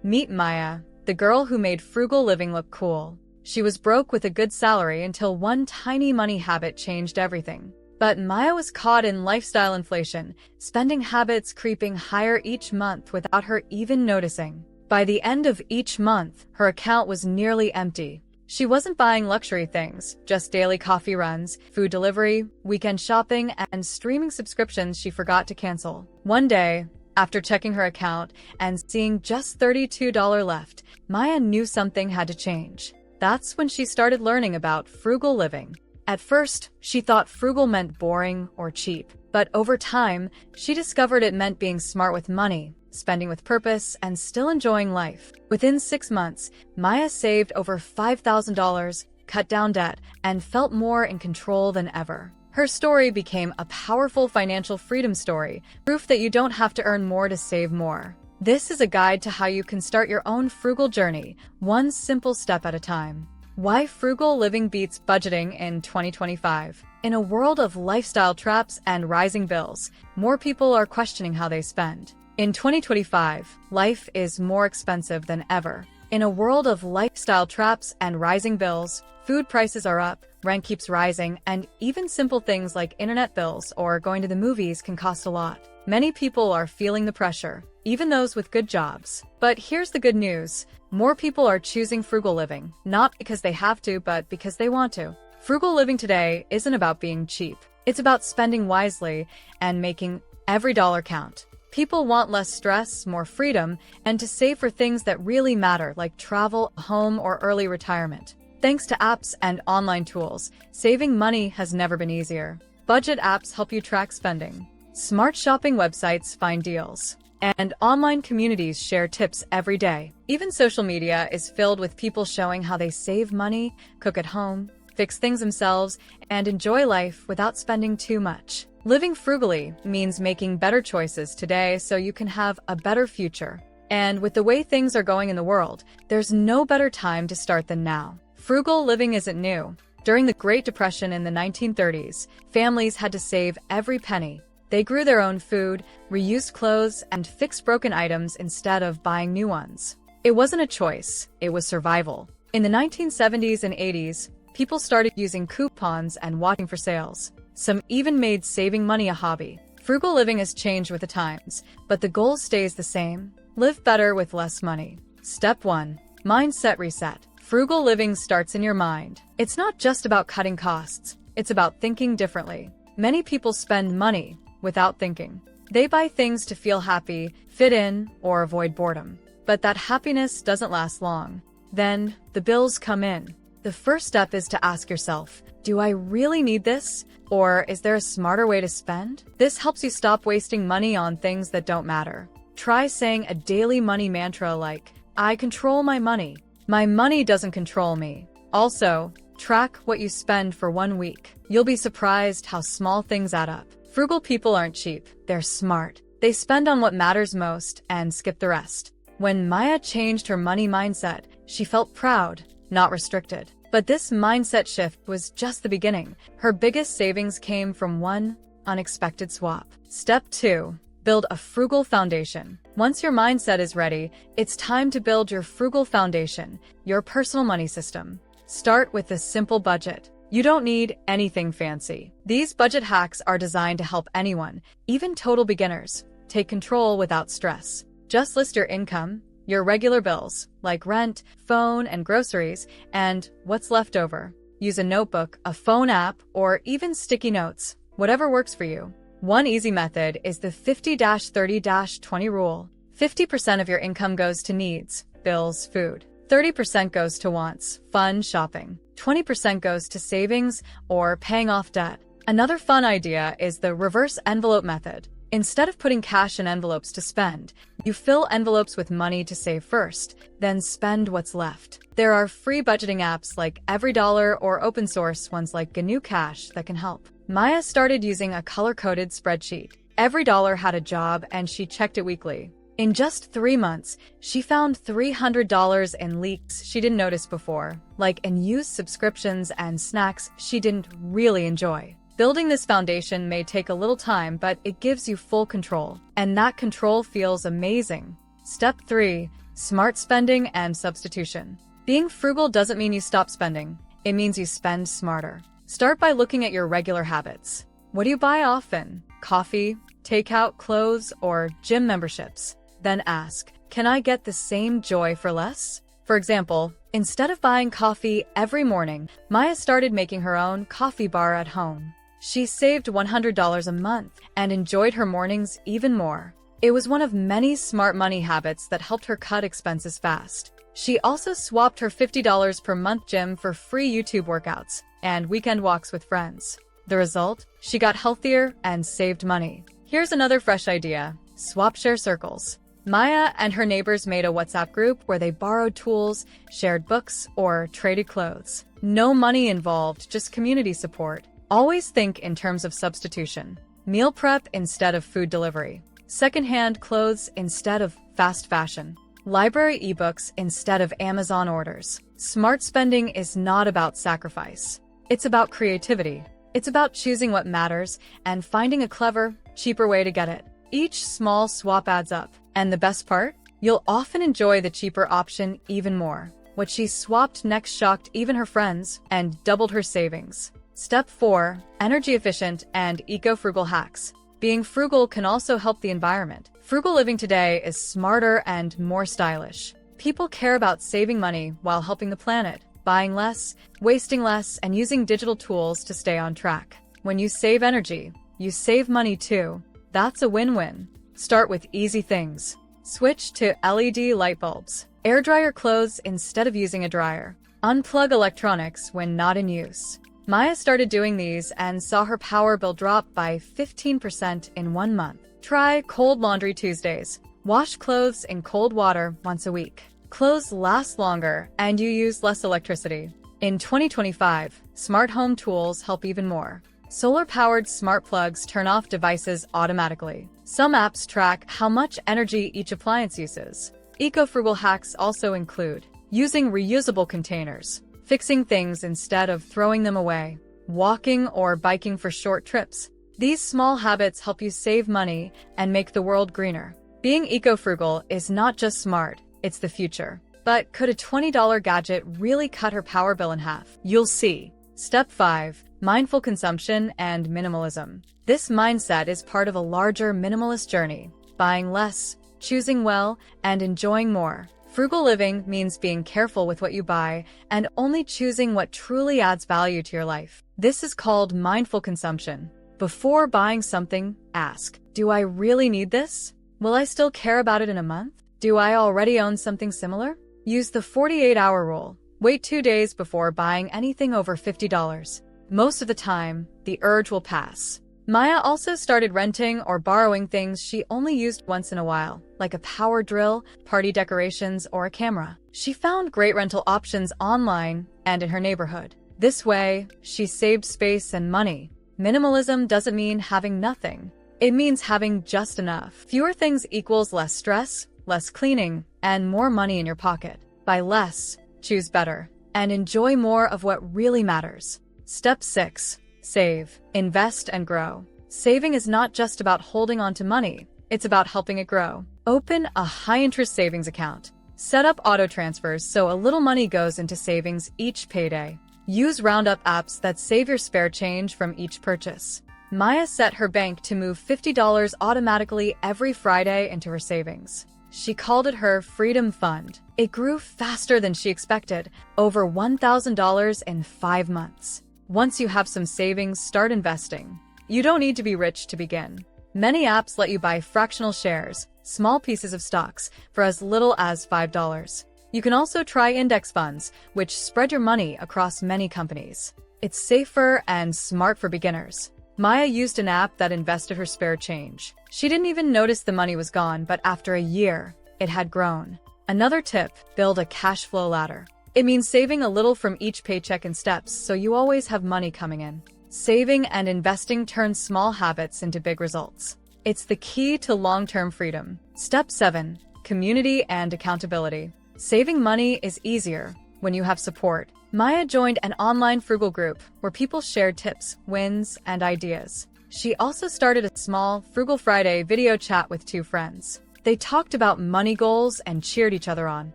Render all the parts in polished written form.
Meet Maya, the girl who made frugal living look cool. She was broke with a good salary until one tiny money habit changed everything. But Maya was caught in lifestyle inflation, spending habits creeping higher each month without her even noticing. By the end of each month, her account was nearly empty. She wasn't buying luxury things, just daily coffee runs, food delivery, weekend shopping, and streaming subscriptions she forgot to cancel. One day, after checking her account and seeing just $32 left, Maya knew something had to change. That's when she started learning about frugal living. At first, she thought frugal meant boring or cheap, but over time, she discovered it meant being smart with money, spending with purpose, and still enjoying life. Within 6 months, Maya saved over $5,000, cut down debt, and felt more in control than ever. Her story became a powerful financial freedom story, proof that you don't have to earn more to save more. This is a guide to how you can start your own frugal journey, one simple step at a time. Why frugal living beats budgeting in 2025. In a world of lifestyle traps and rising bills, more people are questioning how they spend. In 2025, life is more expensive than ever. In a world of lifestyle traps and rising bills, food prices are up, rent keeps rising, and even simple things like internet bills or going to the movies can cost a lot. Many people are feeling the pressure, even those with good jobs. But here's the good news. More people are choosing frugal living, not because they have to, but because they want to. Frugal living today isn't about being cheap. It's about spending wisely and making every dollar count. People want less stress, more freedom, and to save for things that really matter, like travel, a home, or early retirement. Thanks to apps and online tools, saving money has never been easier. Budget apps help you track spending. Smart shopping websites find deals. And online communities share tips every day. Even social media is filled with people showing how they save money, cook at home, fix things themselves, and enjoy life without spending too much. Living frugally means making better choices today so you can have a better future. And with the way things are going in the world, there's no better time to start than now. Frugal living isn't new. During the Great Depression in the 1930s, families had to save every penny. They grew their own food, reused clothes, and fixed broken items instead of buying new ones. It wasn't a choice, it was survival. In the 1970s and 80s, people started using coupons and watching for sales. Some even made saving money a hobby. Frugal living has changed with the times, but the goal stays the same. Live better with less money. Step 1. Mindset reset. Frugal living starts in your mind. It's not just about cutting costs, it's about thinking differently. Many people spend money without thinking. They buy things to feel happy, fit in, or avoid boredom. But that happiness doesn't last long. Then, the bills come in. The first step is to ask yourself, do I really need this? Or is there a smarter way to spend? This helps you stop wasting money on things that don't matter. Try saying a daily money mantra like, I control my money. My money doesn't control me. Also, track what you spend for 1 week. You'll be surprised how small things add up. Frugal people aren't cheap, they're smart. They spend on what matters most and skip the rest. When Maya changed her money mindset, she felt proud, not restricted. But this mindset shift was just the beginning. Her biggest savings came from one unexpected swap. Step 2. Build a frugal foundation. Once your mindset is ready, it's time to build your frugal foundation, your personal money system. Start with a simple budget. You don't need anything fancy. These budget hacks are designed to help anyone, even total beginners, take control without stress. Just list your income, your regular bills, like rent, phone, and groceries, and what's left over. Use a notebook, a phone app, or even sticky notes, whatever works for you. One easy method is the 50-30-20 rule. 50% of your income goes to needs, bills, food. 30% goes to wants, fun, shopping. 20% goes to savings or paying off debt. Another fun idea is the reverse envelope method. Instead of putting cash in envelopes to spend, you fill envelopes with money to save first, then spend what's left. There are free budgeting apps like EveryDollar or open source ones like GNU Cash that can help. Maya started using a color-coded spreadsheet. EveryDollar had a job and she checked it weekly. In just 3 months, she found $300 in leaks she didn't notice before, like unused subscriptions and snacks she didn't really enjoy. Building this foundation may take a little time, but it gives you full control, and that control feels amazing. Step 3. smart spending and substitution. Being frugal doesn't mean you stop spending. It means you spend smarter. Start by looking at your regular habits. What do you buy often? Coffee, takeout, clothes, or gym memberships? Then ask, can I get the same joy for less? For example, instead of buying coffee every morning, Maya started making her own coffee bar at home. She saved $100 a month and enjoyed her mornings even more. It was one of many smart money habits that helped her cut expenses fast. She also swapped her $50 per month gym for free YouTube workouts and weekend walks with friends. The result? She got healthier and saved money. Here's another fresh idea. Swap share circles. Maya and her neighbors made a WhatsApp group where they borrowed tools, shared books, or traded clothes. No money involved, just community support. Always think in terms of substitution. Meal prep instead of food delivery. Secondhand clothes instead of fast fashion. Library ebooks instead of Amazon orders. Smart spending is not about sacrifice. It's about creativity. It's about choosing what matters and finding a clever, cheaper way to get it. Each small swap adds up. And the best part? You'll often enjoy the cheaper option even more. What she swapped next shocked even her friends and doubled her savings. Step 4. Energy efficient and eco-frugal hacks. Being frugal can also help the environment. Frugal living today is smarter and more stylish. People care about saving money while helping the planet, buying less, wasting less, and using digital tools to stay on track. When you save energy, you save money too. That's a win-win. Start with easy things. Switch to LED light bulbs. Air dry your clothes instead of using a dryer. Unplug electronics when not in use. Maya started doing these and saw her power bill drop by 15% in 1 month. Try Cold Laundry Tuesdays. Wash clothes in cold water once a week. Clothes last longer and you use less electricity. In 2025, smart home tools help even more. Solar-powered smart plugs turn off devices automatically. Some apps track how much energy each appliance uses. Eco-frugal hacks also include using reusable containers, fixing things instead of throwing them away, walking or biking for short trips. These small habits help you save money and make the world greener. Being eco-frugal is not just smart, it's the future. But could a $20 gadget really cut her power bill in half? You'll see. Step 5. Mindful consumption and minimalism. This mindset is part of a larger minimalist journey. Buying less, choosing well, and enjoying more. Frugal living means being careful with what you buy and only choosing what truly adds value to your life. This is called mindful consumption. Before buying something, ask, do I really need this? Will I still care about it in a month? Do I already own something similar? Use the 48-hour rule. Wait 2 days before buying anything over $50. Most of the time, the urge will pass. Maya also started renting or borrowing things she only used once in a while, like a power drill, party decorations, or a camera. She found great rental options online and in her neighborhood. This way, she saved space and money. Minimalism doesn't mean having nothing. It means having just enough. Fewer things equals less stress, less cleaning, and more money in your pocket. Buy less, choose better, and enjoy more of what really matters. Step 6. Save, invest, and grow. Saving is not just about holding on to money, it's about helping it grow. Open a high-interest savings account. Set up auto transfers so a little money goes into savings each payday. Use roundup apps that save your spare change from each purchase. Maya set her bank to move $50 automatically every Friday into her savings. She called it her Freedom Fund. It grew faster than she expected, over $1,000 in 5 months. Once you have some savings, start investing. You don't need to be rich to begin. Many apps let you buy fractional shares, small pieces of stocks, for as little as $5. You can also try index funds, which spread your money across many companies. It's safer and smart for beginners. Maya used an app that invested her spare change. She didn't even notice the money was gone, but after a year, it had grown. Another tip, build a cash flow ladder. It means saving a little from each paycheck in steps so you always have money coming in. Saving and investing turns small habits into big results. It's the key to long-term freedom. Step 7. Community and accountability. Saving money is easier when you have support. Maya joined an online frugal group where people shared tips, wins, and ideas. She also started a small Frugal Friday video chat with 2 friends. They talked about money goals and cheered each other on.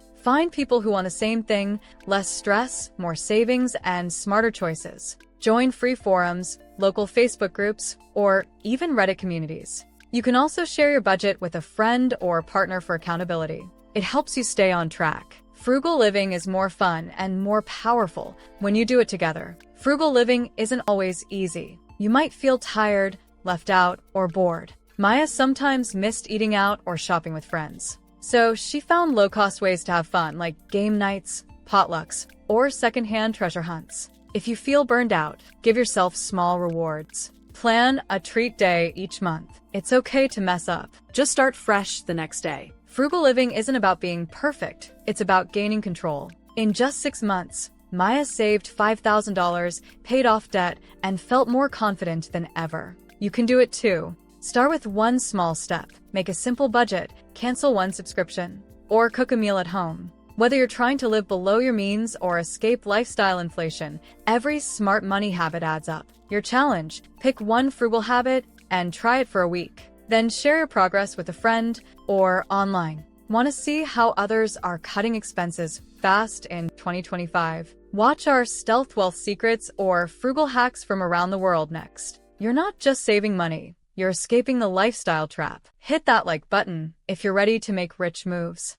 Find people who want the same thing: less stress, more savings, and smarter choices. Join free forums, local Facebook groups, or even Reddit communities. You can also share your budget with a friend or partner for accountability. It helps you stay on track. Frugal living is more fun and more powerful when you do it together. Frugal living isn't always easy. You might feel tired, left out, or bored. Maya sometimes missed eating out or shopping with friends. So she found low-cost ways to have fun, like game nights, potlucks, or secondhand treasure hunts. If you feel burned out, give yourself small rewards. Plan a treat day each month. It's okay to mess up. Just start fresh the next day. Frugal living isn't about being perfect. It's about gaining control. In just 6 months, Maya saved $5,000, paid off debt, and felt more confident than ever. You can do it too. Start with one small step. Make a simple budget, cancel one subscription, or cook a meal at home. Whether you're trying to live below your means or escape lifestyle inflation, every smart money habit adds up. Your challenge: pick one frugal habit and try it for a week. Then share your progress with a friend or online. Want to see how others are cutting expenses fast in 2025? Watch our Stealth Wealth Secrets or Frugal Hacks from around the world next. You're not just saving money, you're escaping the lifestyle trap. Hit that like button if you're ready to make rich moves.